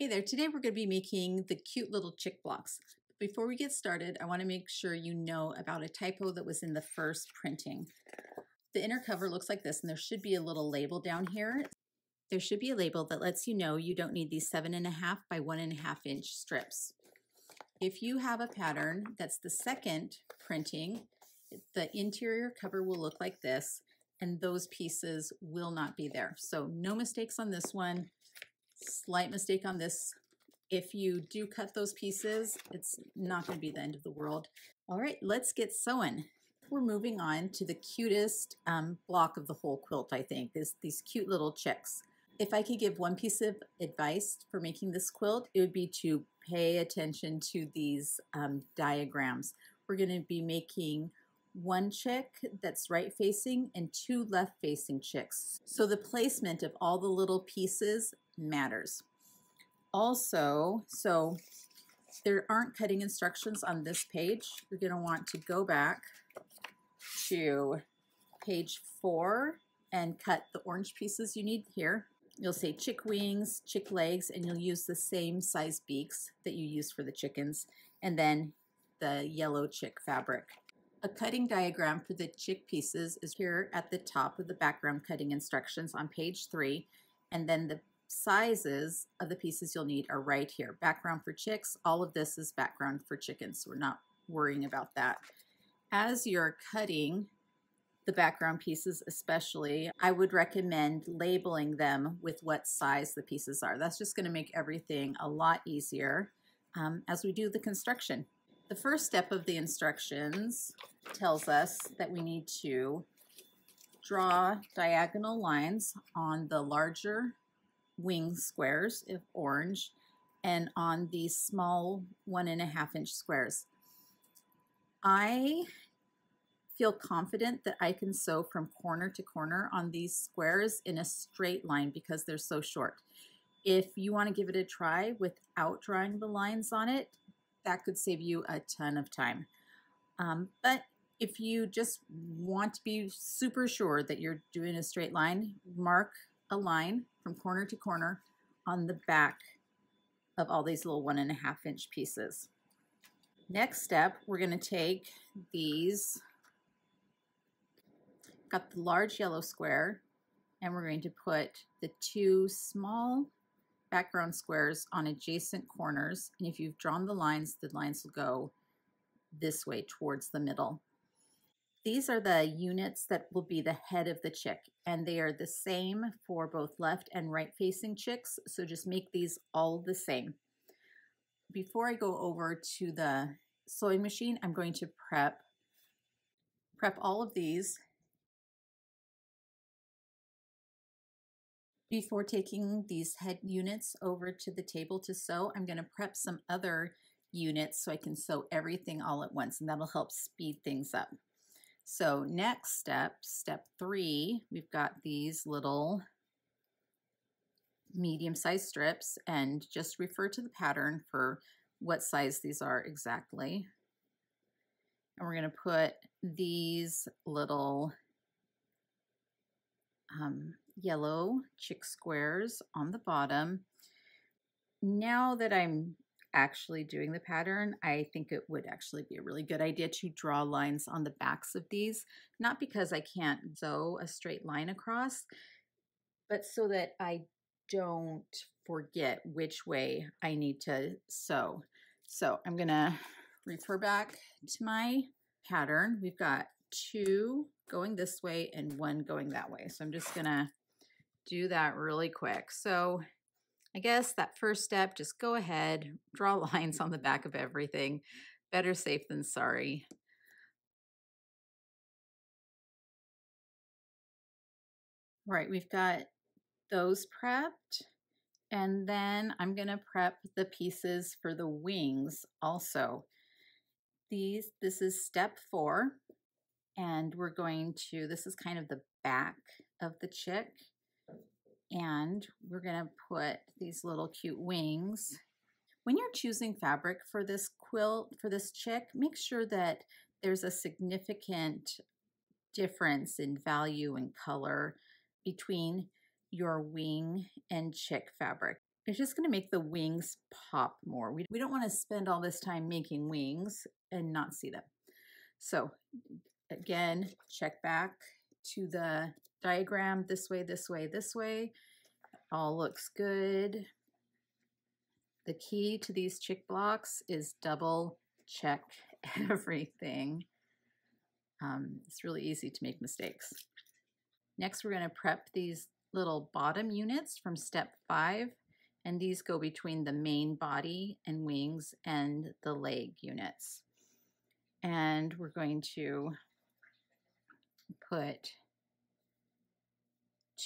Hey there, today we're going to be making the cute little chick blocks. Before we get started, I want to make sure you know about a typo that was in the first printing. The inner cover looks like this, and there should be a little label down here. There should be a label that lets you know you don't need these 7.5 by 1.5 inch strips. If you have a pattern that's the second printing, the interior cover will look like this, and those pieces will not be there. So no mistakes on this one. Slight mistake on this. If you do cut those pieces, it's not going to be the end of the world. All right, let's get sewing. We're moving on to the cutest block of the whole quilt, I think, is these cute little chicks. If I could give one piece of advice for making this quilt, it would be to pay attention to these diagrams. We're going to be making one chick that's right facing and two left facing chicks. So the placement of all the little pieces matters. Also, so there aren't cutting instructions on this page. You're going to want to go back to page 4 and cut the orange pieces you need here. You'll say chick wings, chick legs, and you'll use the same size beaks that you use for the chickens, and then the yellow chick fabric. A cutting diagram for the chick pieces is here at the top of the background cutting instructions on page 3, and then the sizes of the pieces you'll need are right here. Background for chicks, all of this is background for chickens, so we're not worrying about that. As you're cutting the background pieces especially, I would recommend labeling them with what size the pieces are. That's just going to make everything a lot easier as we do the construction. The first step of the instructions tells us that we need to draw diagonal lines on the larger wing squares of orange and on these small 1.5 inch squares. I feel confident that I can sew from corner to corner on these squares in a straight line because they're so short. If you want to give it a try without drawing the lines on it, that could save you a ton of time. But if you just want to be super sure that you're doing a straight line, mark a line from corner to corner on the back of all these little 1.5 inch pieces. Next step, we're going to take these, got the large yellow square, and we're going to put the two small background squares on adjacent corners. And if you've drawn the lines will go this way towards the middle. These are the units that will be the head of the chick, and they are the same for both left and right facing chicks, so just make these all the same. Before I go over to the sewing machine, I'm going to prep all of these. Before taking these head units over to the table to sew, I'm going to prep some other units so I can sew everything all at once, and that'll help speed things up. So next step, step 3, we've got these little medium-sized strips, and just refer to the pattern for what size these are exactly. And we're going to put these little yellow chick squares on the bottom. Now that I'm actually doing the pattern, I think it would actually be a really good idea to draw lines on the backs of these, not because I can't sew a straight line across, but so that I don't forget which way I need to sew. So I'm gonna refer back to my pattern. We've got 2 going this way and 1 going that way. So I'm just gonna do that really quick. So I guess that first step, just go ahead, draw lines on the back of everything. Better safe than sorry. All right, we've got those prepped, and then I'm going to prep the pieces for the wings also. This is step 4, and we're going to, this is kind of the back of the chick, and we're going to put these little cute wings. When you're choosing fabric for this quilt, for this chick, make sure that there's a significant difference in value and color between your wing and chick fabric. It's just going to make the wings pop more. We don't want to spend all this time making wings and not see them. So again, check back to the diagram this way, this way, this way. All looks good. The key to these chick blocks is double check everything. It's really easy to make mistakes. Next, we're going to prep these little bottom units from step 5, and these go between the main body and wings and the leg units. And we're going to put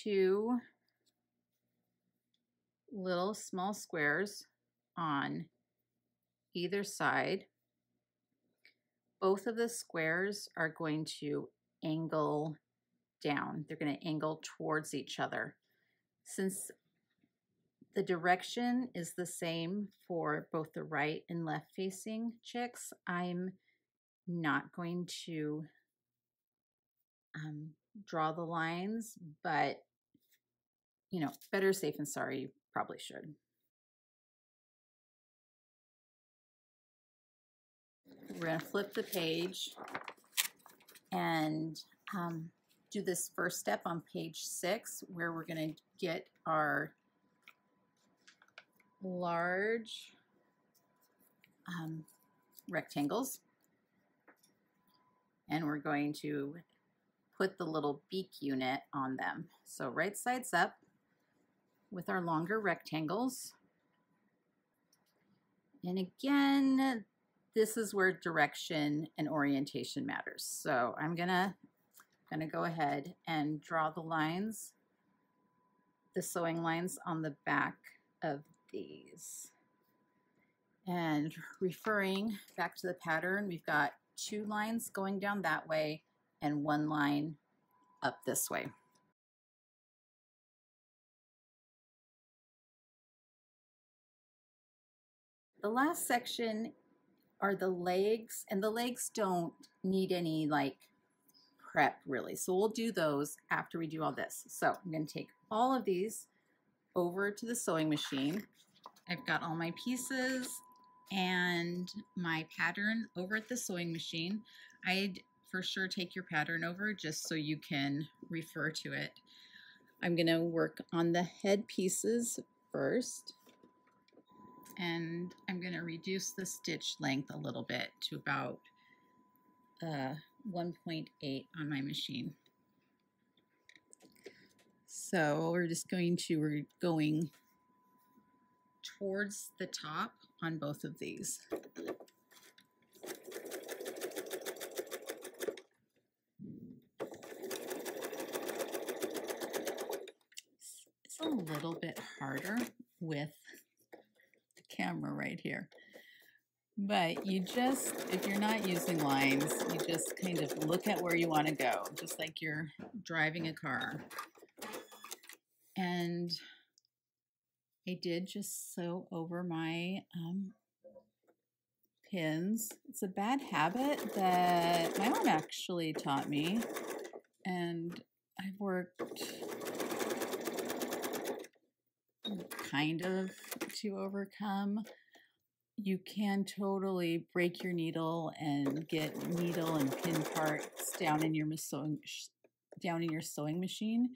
2 little small squares on either side. Both of the squares are going to angle down. They're going to angle towards each other. Since the direction is the same for both the right and left facing chicks, I'm not going to draw the lines, but you know, better safe than sorry, you probably should. We're going to flip the page and do this first step on page 6, where we're going to get our large rectangles, and we're going to put the little beak unit on them. So right sides up with our longer rectangles. And again, this is where direction and orientation matters. So I'm gonna go ahead and draw the lines, the sewing lines on the back of these. And referring back to the pattern, we've got 2 lines going down that way and 1 line up this way. The last section are the legs, and the legs don't need any like prep really. So we'll do those after we do all this. So I'm going to take all of these over to the sewing machine. I've got all my pieces and my pattern over at the sewing machine. I'd for sure take your pattern over just so you can refer to it. I'm going to work on the head pieces first, and I'm going to reduce the stitch length a little bit to about 1.8 on my machine. So we're going towards the top on both of these. It's a little bit harder with the camera right here. But you just, if you're not using lines, you just kind of look at where you want to go, just like you're driving a car. And I did just sew over my pins. It's a bad habit that my mom actually taught me, and I've worked kind of to overcome. You can totally break your needle and get needle and pin parts down in your sewing machine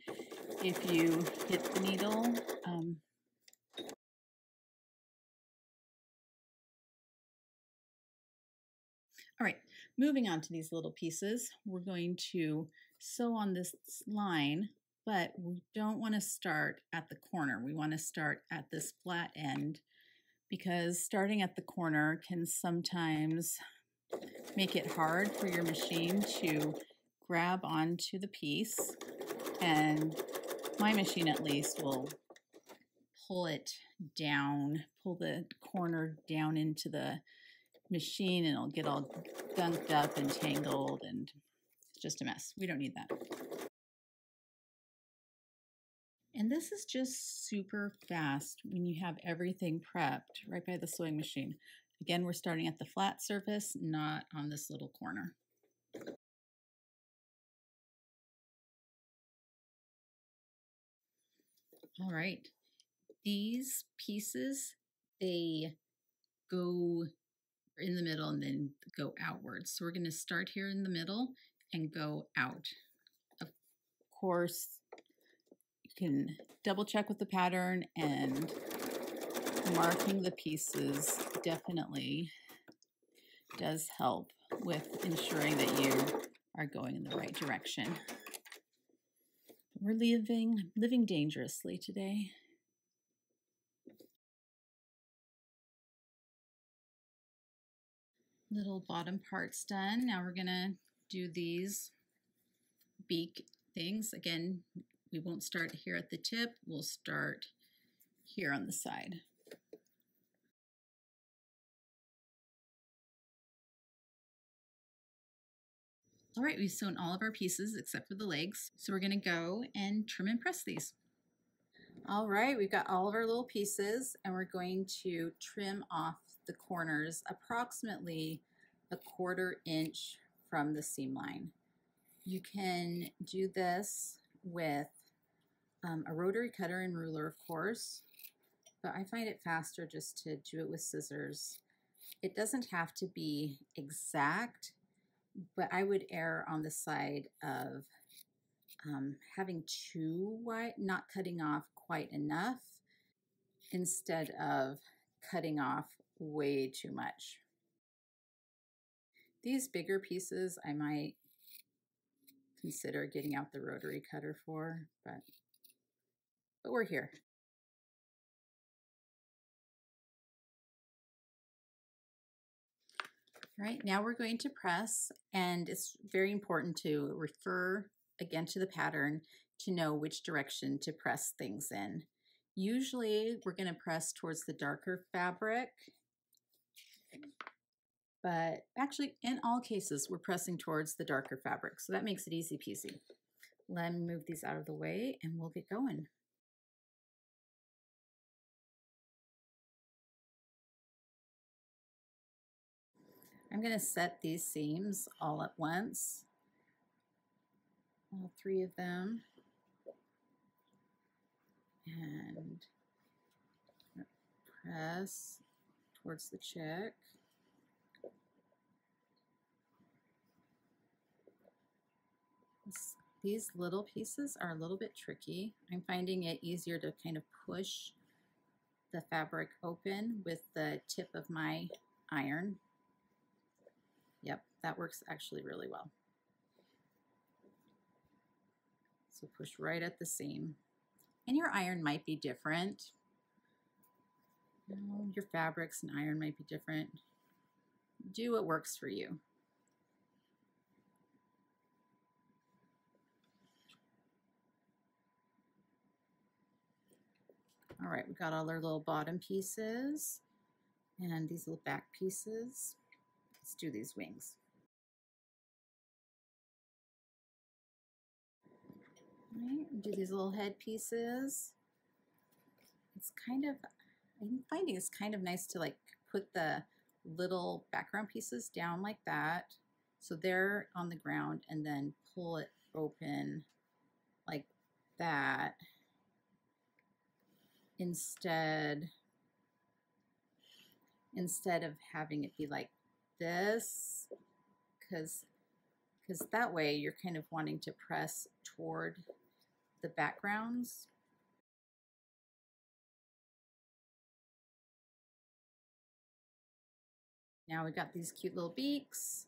if you hit the needle. All right, moving on to these little pieces, we're going to sew on this line, but we don't want to start at the corner. We want to start at this flat end, because starting at the corner can sometimes make it hard for your machine to grab onto the piece, and my machine at least will pull it down, pull the corner down into the machine, and it'll get all gunked up and tangled, and it's just a mess. We don't need that. And this is just super fast when you have everything prepped right by the sewing machine. Again, we're starting at the flat surface, not on this little corner. All right, these pieces, they go in the middle and then go outwards. So we're going to start here in the middle and go out. Of course, you can double check with the pattern, and marking the pieces definitely does help with ensuring that you are going in the right direction. We're living dangerously today. Little bottom parts done. Now we're gonna do these beak things. Again, we won't start here at the tip. We'll start here on the side. All right, we've sewn all of our pieces except for the legs. So we're gonna go and trim and press these. All right, we've got all of our little pieces, and we're going to trim off the corners approximately 1/4 inch from the seam line. You can do this with a rotary cutter and ruler, of course, but I find it faster just to do it with scissors. It doesn't have to be exact, but I would err on the side of having too wide, not cutting off quite enough, instead of cutting off way too much. These bigger pieces I might consider getting out the rotary cutter for, but we're here. All right, now we're going to press, and it's very important to refer again to the pattern to know which direction to press things in. Usually we're going to press towards the darker fabric, but actually in all cases we're pressing towards the darker fabric, so that makes it easy peasy. Let me move these out of the way and we'll get going. I'm going to set these seams all at once, all 3 of them, and press towards the chick. These little pieces are a little bit tricky. I'm finding it easier to kind of push the fabric open with the tip of my iron. Yep, that works actually really well. So push right at the seam. And your iron might be different. Your fabrics and iron might be different. Do what works for you. All right, we've got all our little bottom pieces and these little back pieces. Let's do these wings. All right, do these little head pieces. It's kind of, I'm finding it's kind of nice to like put the little background pieces down like that, so they're on the ground, and then pull it open like that instead of having it be like this, because that way you're kind of wanting to press toward the backgrounds. Now we've got these cute little beaks.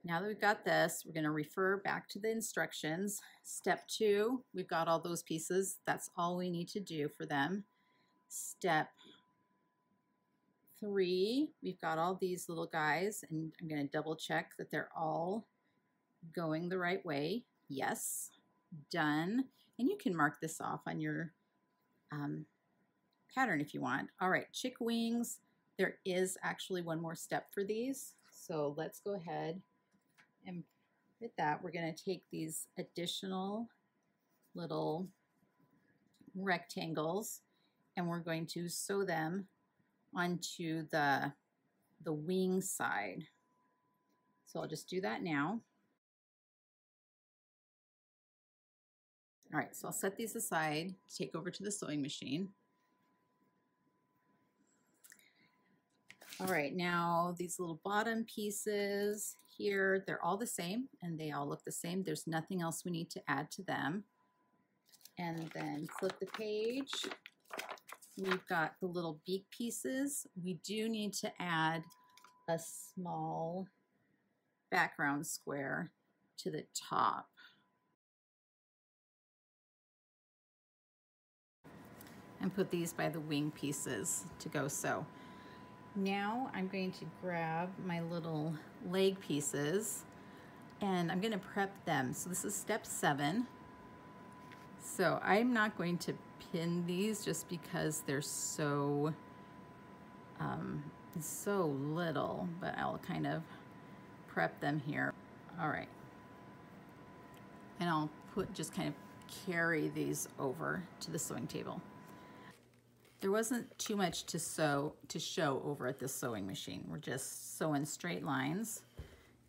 Now that we've got this, we're going to refer back to the instructions. Step 2, we've got all those pieces. That's all we need to do for them. Step 3, we've got all these little guys, and I'm going to double check that they're all going the right way. Yes, done. And you can mark this off on your pattern if you want. All right, chick wings. There is actually one more step for these. So let's go ahead and with that, we're going to take these additional little rectangles and we're going to sew them onto the wing side. So I'll just do that now. All right, so I'll set these aside to take over to the sewing machine. All right, now these little bottom pieces here, they're all the same and they all look the same. There's nothing else we need to add to them. And then flip the page. We've got the little beak pieces. We do need to add a small background square to the top. And put these by the wing pieces to go sew. Now I'm going to grab my little leg pieces and I'm going to prep them. So this is step 7. So I'm not going to pin these just because they're so little, but I'll kind of prep them here. All right. And I'll just kind of carry these over to the sewing table. There wasn't too much to show over at this sewing machine. We're just sewing straight lines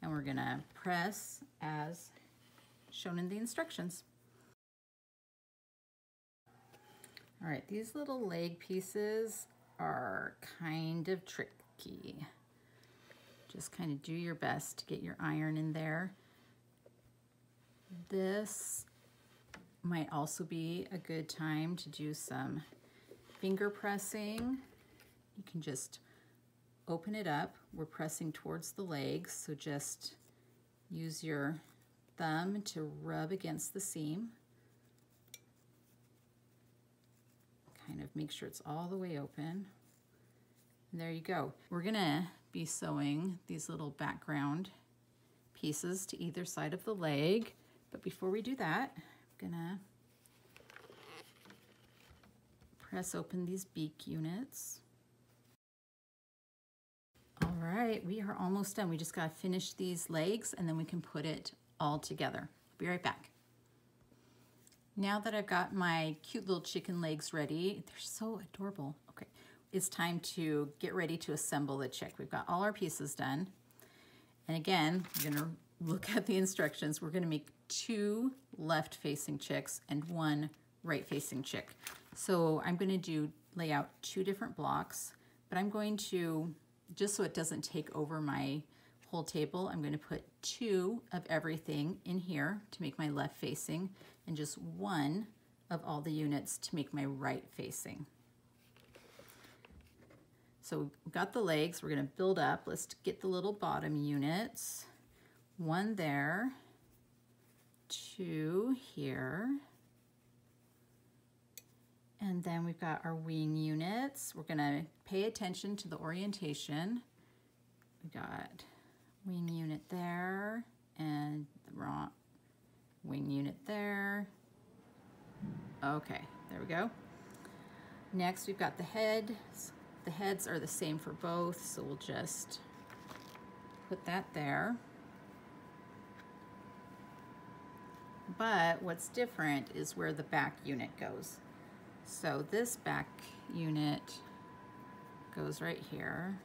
and we're gonna press as shown in the instructions. All right, these little leg pieces are kind of tricky. Just kind of do your best to get your iron in there. This might also be a good time to do some finger pressing. You can just open it up. We're pressing towards the legs, so just use your thumb to rub against the seam. Kind of make sure it's all the way open. And there you go. We're gonna be sewing these little background pieces to either side of the leg, but before we do that, I'm gonna press open these beak units. All right, we are almost done. We just gotta finish these legs and then we can put it all together. Be right back. Now that I've got my cute little chicken legs ready, they're so adorable. Okay, it's time to get ready to assemble the chick. We've got all our pieces done. And again, we're gonna look at the instructions. We're gonna make 2 left-facing chicks and 1 right-facing chick. So I'm gonna lay out 2 different blocks, but I'm going to, just so it doesn't take over my whole table, I'm gonna put 2 of everything in here to make my left facing and just 1 of all the units to make my right facing. So we've got the legs, we're gonna build up. Let's get the little bottom units. 1 there, 2 here, and then we've got our wing units. We're gonna pay attention to the orientation. We got wing unit there and the wrong wing unit there. Okay, there we go. Next we've got the head. The heads are the same for both, so we'll just put that there. But what's different is where the back unit goes. So this back unit goes right here.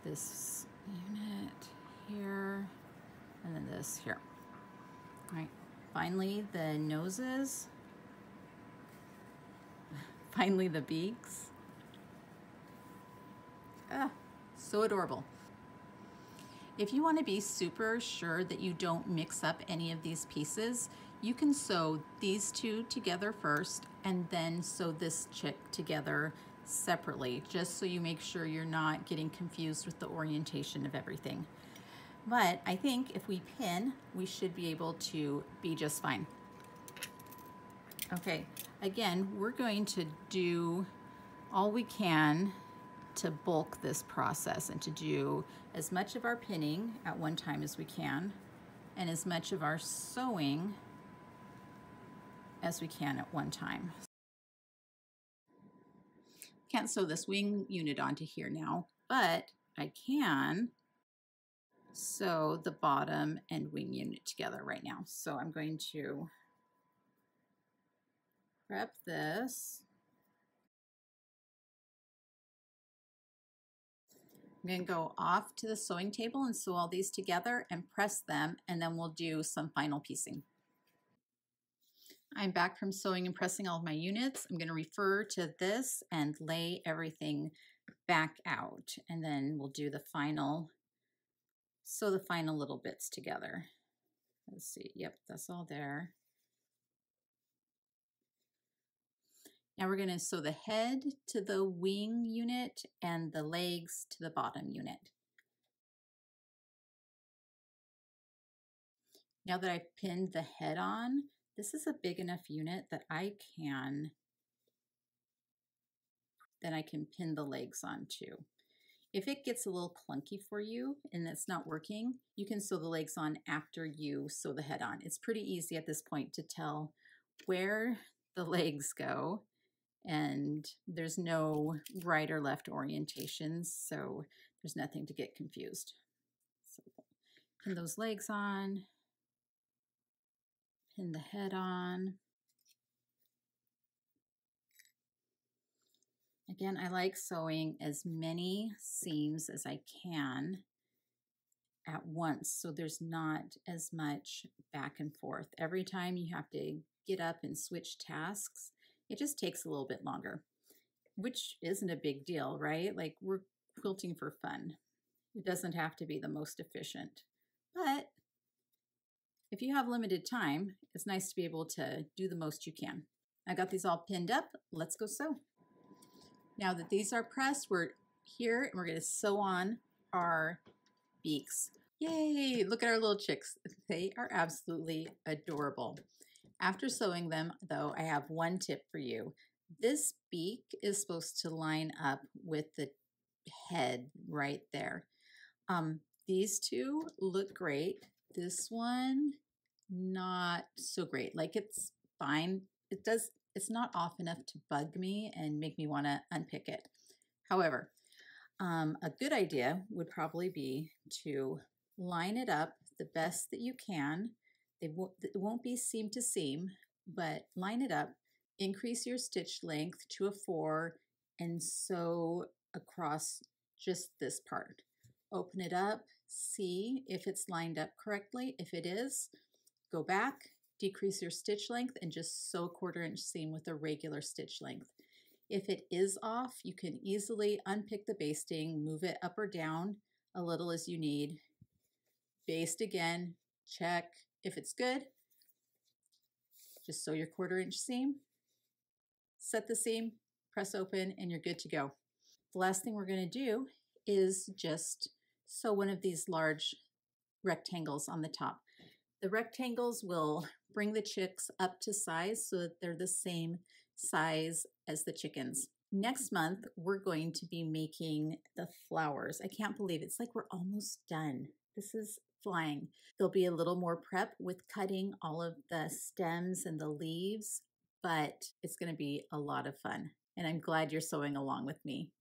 This unit here, and then this here. All right, finally the noses. Finally the beaks. Ah, so adorable. If you want to be super sure that you don't mix up any of these pieces, you can sew these 2 together first and then sew this chick together separately, just so you make sure you're not getting confused with the orientation of everything. But I think if we pin, we should be able to be just fine. Okay, again, we're going to do all we can to bulk this process and to do as much of our pinning at one time as we can and as much of our sewing as we can at one time. Can't sew this wing unit onto here now, but I can sew the bottom and wing unit together right now. So I'm going to prep this. I'm going to go off to the sewing table and sew all these together and press them, and then we'll do some final piecing. I'm back from sewing and pressing all of my units. I'm going to refer to this and lay everything back out, and then we'll do the final, sew the final little bits together. Let's see, yep, that's all there. Now we're going to sew the head to the wing unit and the legs to the bottom unit. Now that I've pinned the head on, this is a big enough unit that I can pin the legs on too. If it gets a little clunky for you and it's not working, you can sew the legs on after you sew the head on. It's pretty easy at this point to tell where the legs go, and there's no right or left orientations, so there's nothing to get confused. So pin those legs on, pin the head on. Again, I like sewing as many seams as I can at once, so there's not as much back and forth. Every time you have to get up and switch tasks, it just takes a little bit longer, which isn't a big deal, right? Like, we're quilting for fun. It doesn't have to be the most efficient, but if you have limited time, it's nice to be able to do the most you can. I got these all pinned up. Let's go sew. Now that these are pressed, we're here and we're going to sew on our beaks. Yay! Look at our little chicks. They are absolutely adorable. After sewing them, though, I have one tip for you. This beak is supposed to line up with the head right there. These two look great. This one, not so great. Like, it's fine. It's not off enough to bug me and make me want to unpick it. However, a good idea would probably be to line it up the best that you can. It won't be seam to seam, but line it up, increase your stitch length to a 4, and sew across just this part. Open it up, see if it's lined up correctly. If it is, go back, decrease your stitch length, and just sew a 1/4 inch seam with a regular stitch length. If it is off, you can easily unpick the basting, move it up or down a little as you need. Baste again, check. If it's good, just sew your 1/4 inch seam, set the seam, press open, and you're good to go. The last thing we're going to do is just sew one of these large rectangles on the top. The rectangles will bring the chicks up to size so that they're the same size as the chickens. Next month, we're going to be making the flowers. I can't believe it's like we're almost done. This is flying. There'll be a little more prep with cutting all of the stems and the leaves, but it's going to be a lot of fun. And I'm glad you're sewing along with me.